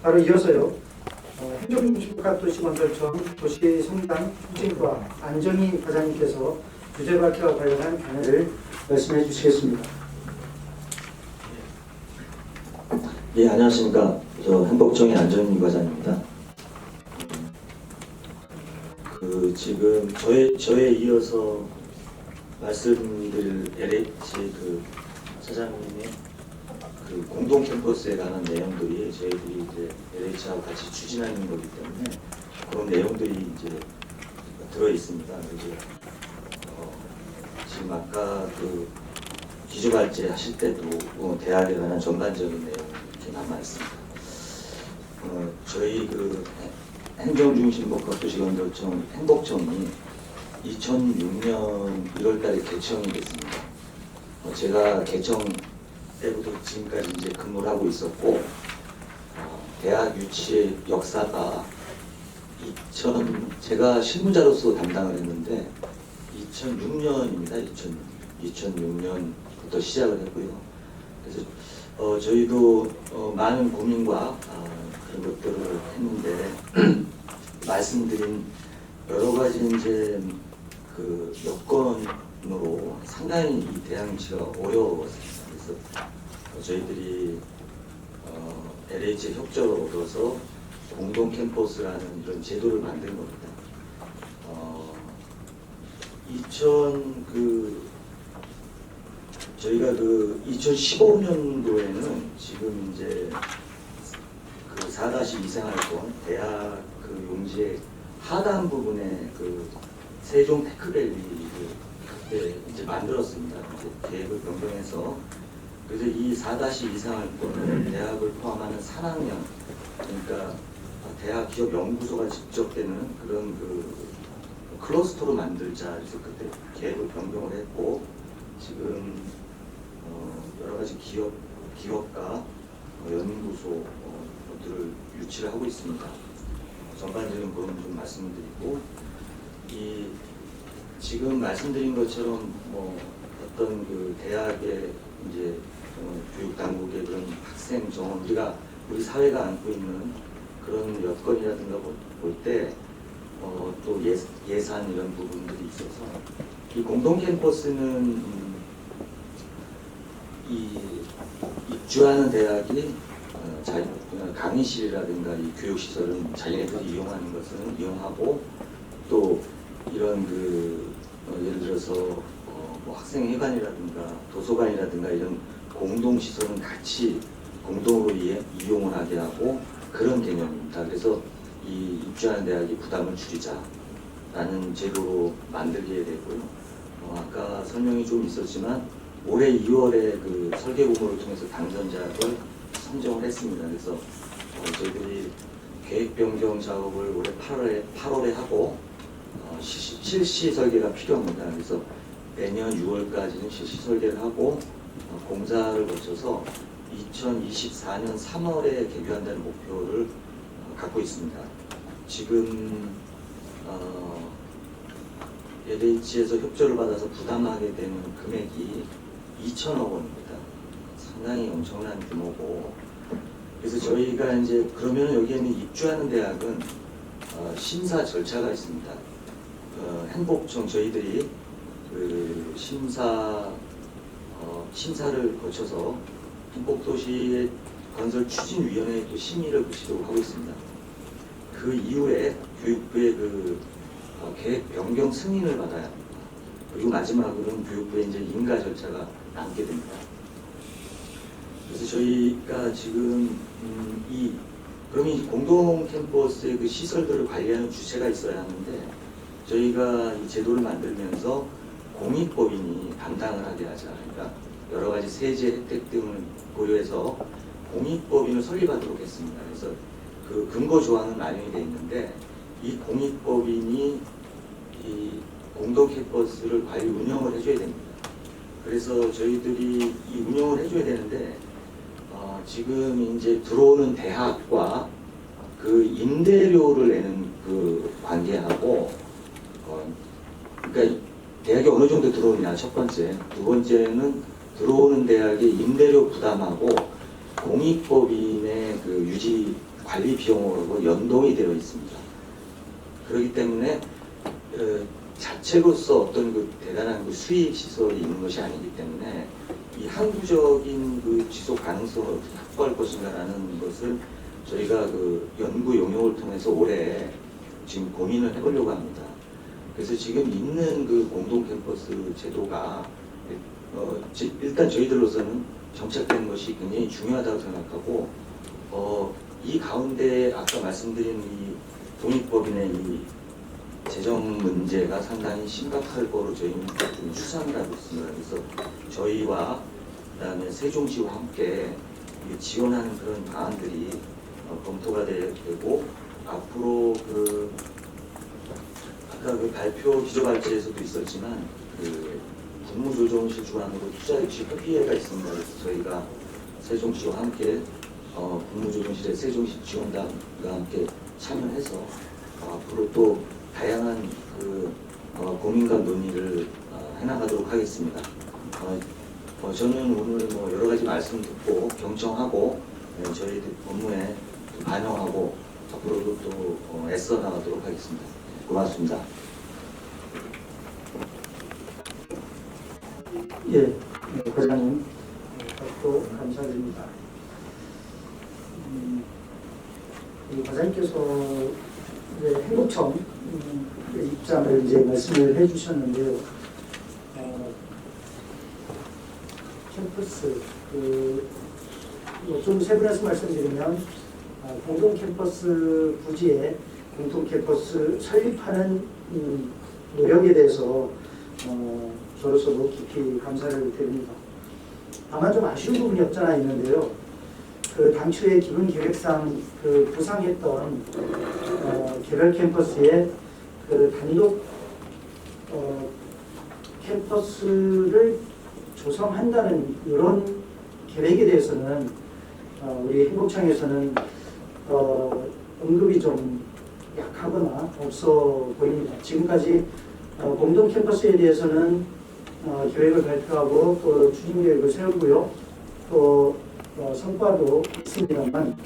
바로 이어서요. 행정중심복합도시건설청 도시성장 촉진과 안정희 과장님께서 주제 발표와 관련한 강의를 말씀해 주시겠습니다. 예, 안녕하십니까. 저 행복청의 안정희 과장입니다. 지금 저에 이어서 말씀드릴 LH 사장님의 공동 캠퍼스에 관한 내용들이 저희들이 이제 LH하고 같이 추진하는 거기 때문에 그런 내용들이 이제 들어 있습니다. 그래서 지금 아까 기조발제 하실 때도 대학에 관한 전반적인 내용 이렇게 남아 있습니다. 저희 행정중심복합도시건설청 행복청이 2006년 1월달에 개청이 됐습니다. 제가 개청 때부터 지금까지 이제 근무를 하고 있었고, 대학 유치의 역사가 제가 실무자로서 담당을 했는데 2006년입니다. 2006년부터 시작을 했고요. 그래서 저희도 많은 고민과 그런 것들을 했는데 말씀드린 여러 가지 이제 여건으로 상당히 이 대학 유치가 어려웠습니다. 그래서 저희들이 LH의 협조를 얻어서 공동 캠퍼스라는 이런 제도를 만든 겁니다. 2015년도에는 지금 이제 4-2 생활권 대학 용지의 하단 부분에 세종 테크밸리를 그때 이제 만들었습니다. 이제 계획을 변경해서 그래서 이 4-2 생활권을 대학을 포함하는 3학년 그러니까 대학 기업 연구소가 직접 되는 그런 클러스터로 만들자 그래서 그때 계획을 변경을 했고 지금 여러 가지 기업과 연구소 들을 유치를 하고 있습니다. 전반적인 부분 좀 말씀드리고 지금 말씀드린 것처럼 어떤 대학의 이제 교육 당국의 그런 학생 정원 우리 사회가 안고 있는 그런 여건이라든가 볼 때 또 예산 이런 부분들이 있어서 이 공동 캠퍼스는 이 입주하는 대학이 강의실이라든가 이 교육시설은 자기네들이 이용하는 것은 이용하고 또 이런 예를 들어서 학생회관이라든가 도서관이라든가 이런 공동시설은 같이 공동으로 이용을 하게 하고 그런 개념입니다. 그래서 이 입주하는 대학이 부담을 줄이자라는 제도로 만들게 되고요. 아까 설명이 좀 있었지만 올해 2월에 설계 공모를 통해서 당선작을 선정을 했습니다. 그래서 저희들이 계획 변경 작업을 올해 8월에 하고 실시 설계가 필요합니다. 그래서 내년 6월까지는 실시 설계를 하고 공사를 거쳐서 2024년 3월에 개교한다는 목표를 갖고 있습니다. 지금 LH에서 협조를 받아서 부담하게 되는 금액이 2천억 원입니다. 상당히 엄청난 규모고 그래서 저희가 이제 그러면 여기에는 입주하는 대학은 심사 절차가 있습니다. 행복청 저희들이 심사를 거쳐서 행복도시의 건설 추진위원회에 또 심의를 거치도록 하고 있습니다. 그 이후에 교육부의 계획 변경 승인을 받아야 합니다. 그리고 마지막으로는 교육부의 이제 인가 절차가 남게 됩니다. 그래서 저희가 지금 그럼 이 공동 캠퍼스의 시설들을 관리하는 주체가 있어야 하는데 저희가 이 제도를 만들면서 공익법인이 담당을 하게 하자. 그러니까 여러 가지 세제 혜택 등을 고려해서 공익법인을 설립하도록 했습니다. 그래서 근거 조항은 마련이 되어 있는데 이 공익법인이 이 공동 캠퍼스를 관리 운영을 해줘야 됩니다. 그래서 저희들이 이 운영을 해줘야 되는데 지금 이제 들어오는 대학과 임대료를 내는 관계하고 그러니까 대학이 어느 정도 들어오느냐 첫 번째, 두 번째는 들어오는 대학의 임대료 부담하고 공익법인의 유지 관리 비용으로 연동이 되어 있습니다. 그렇기 때문에 자체로서 어떤 그 대단한 그 수입 시설이 있는 것이 아니기 때문에 이 항구적인 그 지속 가능성을 어떻게 확보할 것인가라는 것을 저희가 그 연구 용역을 통해서 올해 지금 고민을 해보려고 합니다. 그래서 지금 있는 그 공동 캠퍼스 제도가 일단 저희들로서는 정착된 것이 굉장히 중요하다고 생각하고 이 가운데 아까 말씀드린 이 독립법인의 이 재정 문제가 상당히 심각할 거로 저희는 좀 추산을 하고 있습니다. 그래서 저희와 그다음에 세종시와 함께 지원하는 그런 방안들이 검토가 되고 앞으로 그 아까 그 발표 기조발제에서도 있었지만 그 국무조정실 주관으로 투자유치 협의회가 있습니다. 그래서 저희가 세종시와 함께 국무조정실의 세종시 지원단과 함께 참여해서 앞으로 또 다양한 그 고민과 논의를 해나가도록 하겠습니다. 저는 오늘 뭐 여러 가지 말씀 듣고 경청하고 저희 업무에 반영하고 앞으로도 또 애써 나가도록 하겠습니다. 고맙습니다. 예, 과장님, 또 감사드립니다. 이 과장님께서 이제 행복청 입장을 이제 말씀을 해주셨는데요. 캠퍼스 좀 세분해서 말씀드리면 공동 캠퍼스 부지에 공동 캠퍼스 설립하는 노력에 대해서 저로서도 깊이 감사를 드립니다. 다만 좀 아쉬운 부분이 없잖아 있는데요. 그 당초에 기본 계획상 그 구상했던 개별 캠퍼스의 그 단독 캠퍼스를 조성한다는 이런 계획에 대해서는 우리 행복청에서는 언급이 좀 약하거나 없어 보입니다. 지금까지 공동 캠퍼스에 대해서는 계획을 발표하고 또 추진 계획을 세우고요. 또 성과도 있습니다만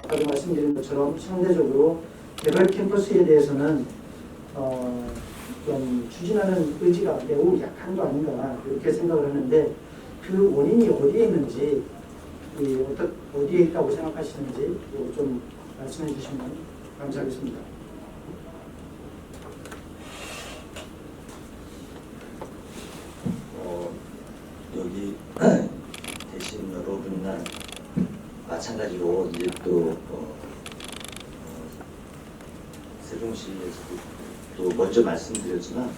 아까 말씀드린 것처럼 상대적으로 개별 캠퍼스에 대해서는 좀 추진하는 의지가 매우 약한 거 아닌가 이렇게 생각을 하는데 그 원인이 어디에 있는지 어디에 있다고 생각하시는지 좀 말씀해 주시면 감사하겠습니다. 여기 계신 여러분이나 마찬가지로 이제 또 세종시에서도 또 먼저 말씀드렸지만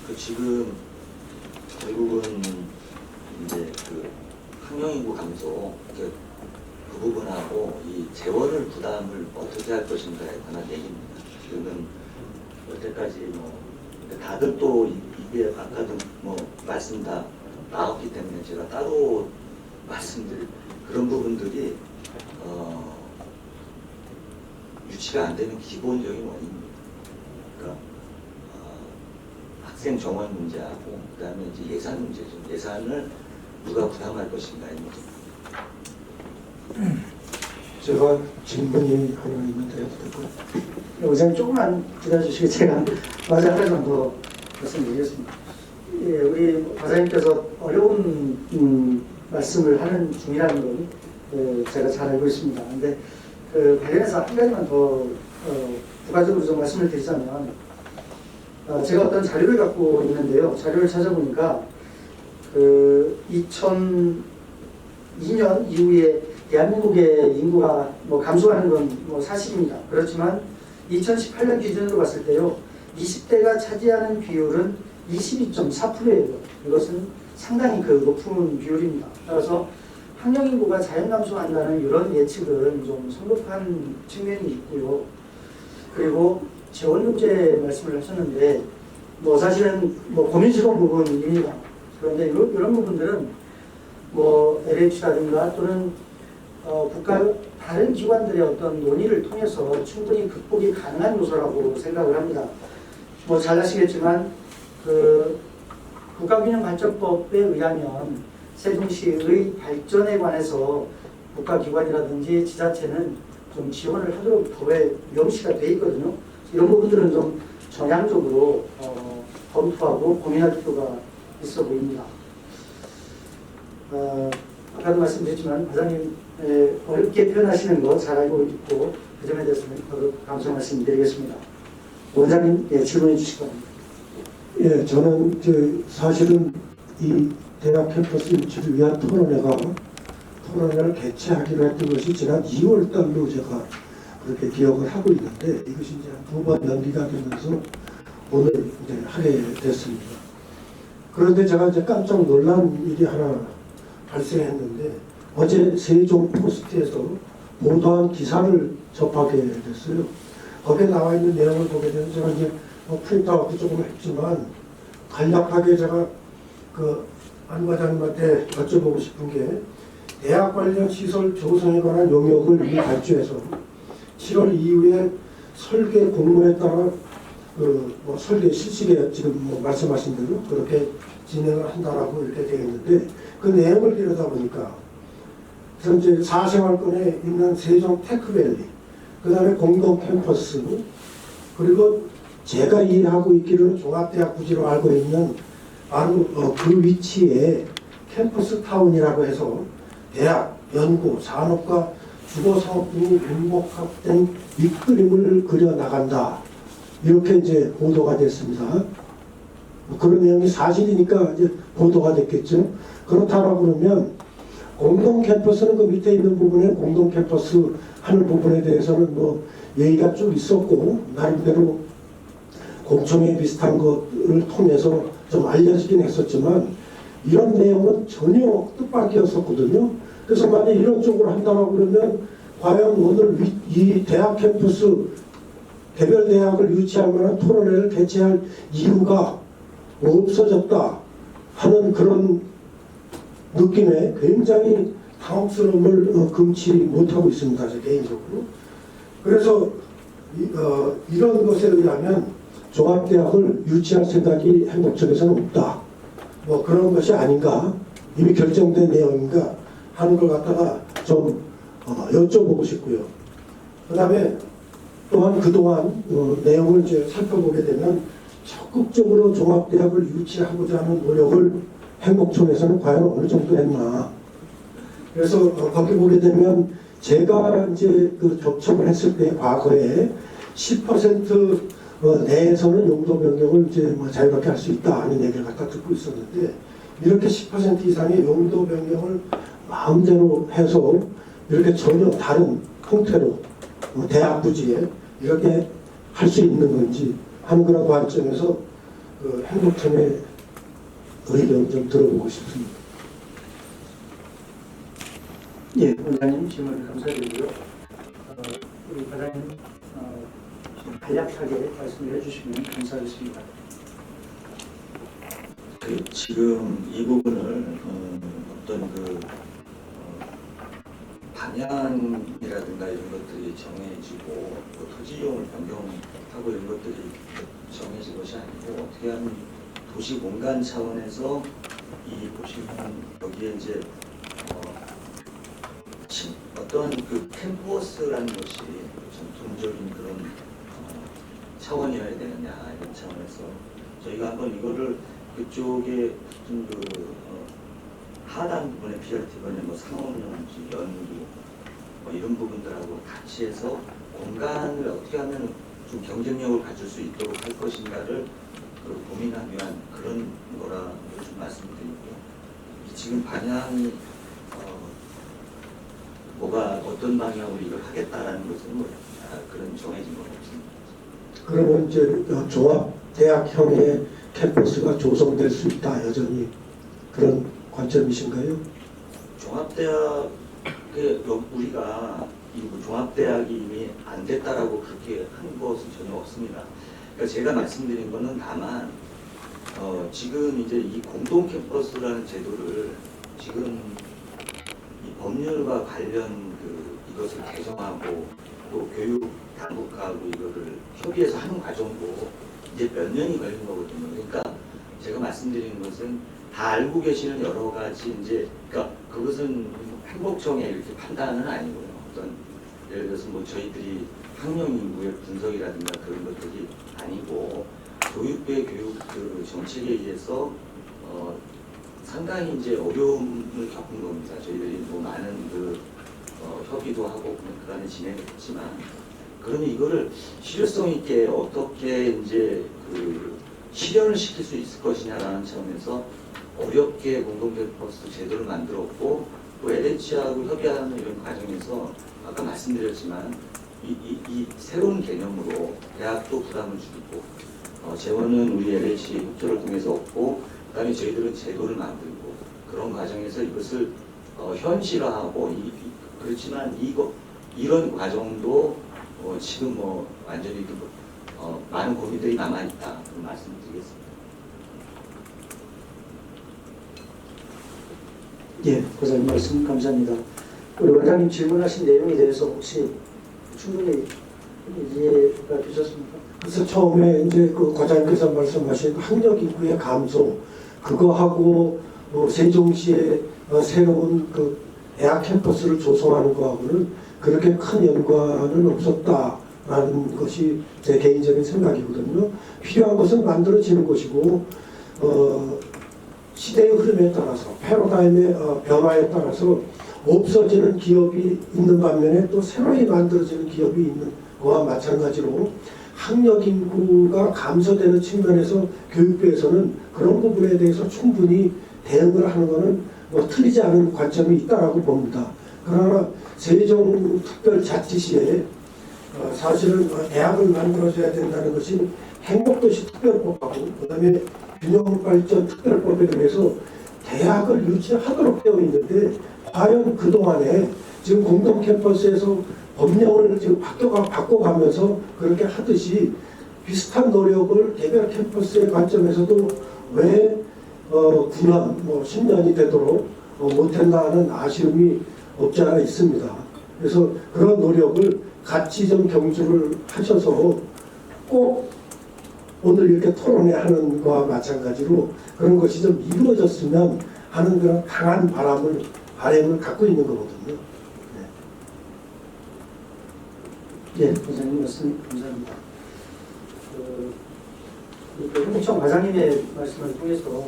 그 지금 결국은 이제 그 학령인구 감소 그 부분하고 이 재원을 부담을 어떻게 할 것인가에 관한 얘기입니다. 지금은 여태까지 뭐 다들 또 이게 아까도 뭐 말씀 다 나왔기 때문에 제가 따로 말씀드릴 그런 부분들이 유치가 안 되는 기본적인 원인입니다. 그러니까 학생 정원 문제하고 그다음에 이제 예산 문제죠. 예산을 누가 부담할 것인가의 문제입니다. 제가 질문이 하나 있는데 해도 될까요? 의장님 조금만 기다려주시고 제가 마저 한 가지만 더 말씀드리겠습니다. 예, 우리 과장님께서 어려운 말씀을 하는 중이라는 건 제가 잘 알고 있습니다. 그런데 그 관련해서 한 가지만 더 부가적으로 좀 말씀을 드리자면 제가 어떤 자료를 갖고 있는데요. 자료를 찾아보니까 그 2002년 이후에 대한민국의 인구가 뭐 감소하는 건 뭐 사실입니다. 그렇지만 2018년 기준으로 봤을 때요, 20대가 차지하는 비율은 22.4%예요. 이것은 상당히 그 높은 비율입니다. 따라서 학령 인구가 자연 감소한다는 이런 예측은 좀 성급한 측면이 있고요. 그리고 재원 문제 말씀을 하셨는데 뭐 사실은 뭐 고민스러운 부분입니다. 그런데 이런 부분들은 뭐 LH라든가 또는 국가 다른 기관들의 어떤 논의를 통해서 충분히 극복이 가능한 요소라고 생각을 합니다. 뭐 잘 아시겠지만 그 국가균형발전법에 의하면 세종시의 발전에 관해서 국가기관이라든지 지자체는 좀 지원을 하도록 법에 명시가 돼 있거든요. 이런 부분들은 좀 정량적으로 검토하고 고민할 필요가 있어 보입니다. 아까도 말씀드렸지만 과장님 어렵게 표현하시는 거 잘 알고 있고 그 점에 대해서는 거듭 감사 말씀드리겠습니다. 원장님 질문해 주시기 바랍니다. 예, 저는 사실은 이 대학 캠퍼스 유치를 위한 토론회를 개최하기로 했던 것이 지난 2월 달로 제가 그렇게 기억을 하고 있는데 이것이 이제 두 번 연기가 되면서 오늘 이제 하게 됐습니다. 그런데 제가 이제 깜짝 놀란 일이 하나 발생했는데 어제 세종 포스트에서 보도한 기사를 접하게 됐어요. 거기에 나와 있는 내용을 보게 되면 제가 이제 프린트아웃도 조금 했지만 간략하게 제가 안 과장님한테 여쭤보고 싶은 게 대학 관련 시설 조성에 관한 용역을 이미 발주해서 7월 이후에 설계 공모에 따라 설계 실시에 지금 말씀하신 대로 그렇게 진행을 한다라고 이렇게 되어 있는데 그 내용을 들여다보니까 현재 사생활권에 있는 세종 테크밸리, 그 다음에 공동 캠퍼스, 그리고 제가 이해하고 있기로는 종합대학 부지로 알고 있는 바로 그 위치에 캠퍼스 타운이라고 해서 대학, 연구, 산업과 주거사업 등이 융복합된 밑그림을 그려나간다. 이렇게 이제 보도가 됐습니다. 그런 내용이 사실이니까 이제 보도가 됐겠죠. 그렇다고 그러면 공동 캠퍼스는 그 밑에 있는 부분에 공동 캠퍼스 하는 부분에 대해서는 얘기가 좀 있었고 나름대로 공청회 비슷한 것을 통해서 좀 알려지긴 했었지만 이런 내용은 전혀 뜻밖이었었거든요. 그래서 만약 이런 쪽으로 한다고 그러면 과연 오늘 이 대학 캠퍼스 개별 대학을 유치할 만한 토론회를 개최할 이유가 없어졌다 하는 그런 느낌에 굉장히 당혹스러움을 금치 못하고 있습니다. 제 개인적으로. 그래서 이런 것에 의하면 종합대학을 유치할 생각이 행복청에서는 없다. 그런 것이 아닌가, 이미 결정된 내용인가 하는 걸 갖다가 좀 여쭤보고 싶고요. 그 다음에 또한 그동안 내용을 이제 살펴보게 되면 적극적으로 종합대학을 유치하고자 하는 노력을 행복청에서는 과연 어느 정도 했나. 그래서 거기 보게 되면 제가 이제 접촉을 했을 때 과거에 10% 내에서는 용도 변경을 이제 자유롭게 할 수 있다 하는 얘기를 갖다 듣고 있었는데 이렇게 10% 이상의 용도 변경을 마음대로 해서 이렇게 전혀 다른 형태로 대학 부지에 이렇게 할 수 있는 건지 하는 그런 관점에서 행복청의 의견 좀 들어보고 싶습니다. 예, 원장님 질문 감사드리고요. 우리 과장님 좀 간략하게 말씀을 해주시면 감사하겠습니다. 지금 이 부분을 어떤 방향이라든가 이런 것들이 정해지고 토지용을 변경하고 이런 것들이 정해진 것이 아니고 어떻게 하면 도시 공간 차원에서 이 보시면 여기에 이제 어떤 캠퍼스라는 것이 전통적인 그런 차원이어야 되느냐 이런 차원에서 저희가 한번 이거를 그쪽에 무슨 하단 부분에 BRT번에 상호는지 연구 이런 부분들하고 같이 해서 공간을 어떻게 하면 좀 경쟁력을 가질 수 있도록 할 것인가를 고민하기 위한 그런 거라고 좀 말씀드리고요. 지금 방향이 뭐가 어떤 방향으로 이걸 하겠다라는 것은 그런 정해진 건 없습니다. 그러면 이제 종합대학형의 캠퍼스가 조성될 수 있다, 여전히 그런 관점이신가요? 종합대학 우리가 종합대학이 이미 안 됐다라고 그렇게 한 것은 전혀 없습니다. 그러니까 제가 말씀드린 거는 다만 지금 이제 이 공동 캠퍼스라는 제도를 지금 이 법률과 관련 이것을 개정하고 또 교육 당국하고 이거를 협의해서 하는 과정도 이제 몇 년이 걸린 거거든요. 그러니까 제가 말씀드리는 것은 다 알고 계시는 여러 가지 그러니까 그것은 행복청의 이렇게 판단은 아니고요. 어떤 예를 들어서 뭐 저희들이 학령 인구의 분석이라든가 그런 것들이 아니고 교육부의 교육 그 정책에 의해서 상당히 이제 어려움을 겪은 겁니다. 저희들이 뭐 많은 협의도 하고 그간에 진행을 했지만 그러면 이거를 실효성 있게 어떻게 이제 실현을 시킬 수 있을 것이냐라는 차원에서 어렵게 공동캠퍼스 제도를 만들었고 또 LH하고 협의하는 이런 과정에서 아까 말씀드렸지만 이 새로운 개념으로 대학도 부담을 줄이고 재원은 우리 LH 협조를 통해서 얻고 그다음에 저희들은 제도를 만들고 그런 과정에서 이것을 현실화하고 그렇지만 이런 과정도 지금 뭐 완전히 많은 고민들이 남아있다 그런 말씀을 드리겠습니다. 예, 고사님 말씀 감사합니다. 우리 원장님 질문하신 내용에 대해서 혹시 충분히 이해가 되셨습니까? 그래서 처음에 이제 그 과장님께서 말씀하신 학력 인구의 감소 그거하고 세종시의 새로운 그 대학 캠퍼스를 조성하는 거하고는 그렇게 큰 연관은 없었다라는 것이 제 개인적인 생각이거든요. 필요한 것은 만들어지는 것이고 시대의 흐름에 따라서 패러다임의 변화에 따라서 없어지는 기업이 있는 반면에 또 새로이 만들어지는 기업이 있는 거와 마찬가지로 학력 인구가 감소되는 측면에서 교육부에서는 그런 부분에 대해서 충분히 대응을 하는 것은 틀리지 않은 관점이 있다라고 봅니다. 그러나 세종특별자치시에 사실은 대학을 만들어줘야 된다는 것이 행복도시 특별법하고 그다음에 균형발전 특별법에 대해서 대학을 유치하도록 되어 있는데 과연 그동안에 지금 공동캠퍼스에서 법령을 지금 바꿔가면서 그렇게 하듯이 비슷한 노력을 개별 캠퍼스의 관점에서도 왜 9년, 10년이 되도록 못했나 하는 아쉬움이 없지 않아 있습니다. 그래서 그런 노력을 같이 좀 경주를 하셔서 꼭 오늘 이렇게 토론회 하는 것과 마찬가지로 그런 것이 좀 이루어졌으면 하는 그런 강한 바람을 갖고 있는 거거든요. 예, 원장님 말씀 감사합니다. 행복청 과장님의 말씀을 통해서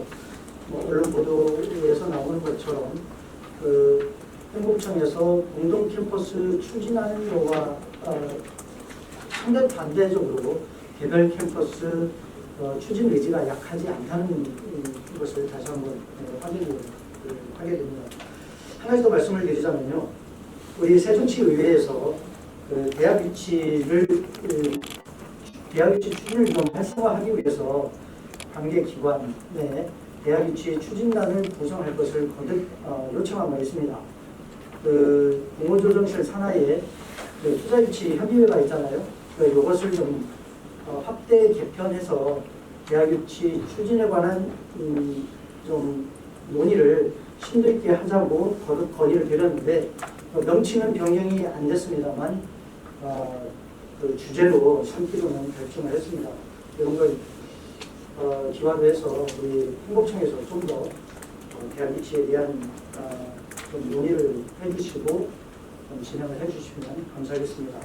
언론 보도에서 나오는 것처럼 행복청에서 공동 캠퍼스 추진하는 거와 상대 반대적으로 개별 캠퍼스 추진 의지가 약하지 않다는 것을 다시 한번 확인을 하게 됩니다. 한 가지 더 말씀을 드리자면요. 우리 세종시 의회에서 대학 유치 추진을 좀 활성화하기 위해서 관계 기관 내 대학 유치 추진단을 구성할 것을 거듭 요청한 바 있습니다. 공모조정실 산하에 투자유치 협의회가 있잖아요. 이것을 좀 확대 개편해서 대학 유치 추진에 관한 좀 논의를 심도 있게 하자고 거듭 건의를 드렸는데 명칭은 변경이 안 됐습니다만 주제로 삼기로는 결정을 했습니다. 이런 걸 기화로 해서 우리 행복청에서 좀 더 대학 유치에 대한 좀 논의를 해주시고 좀 진행을 해주시면 감사하겠습니다.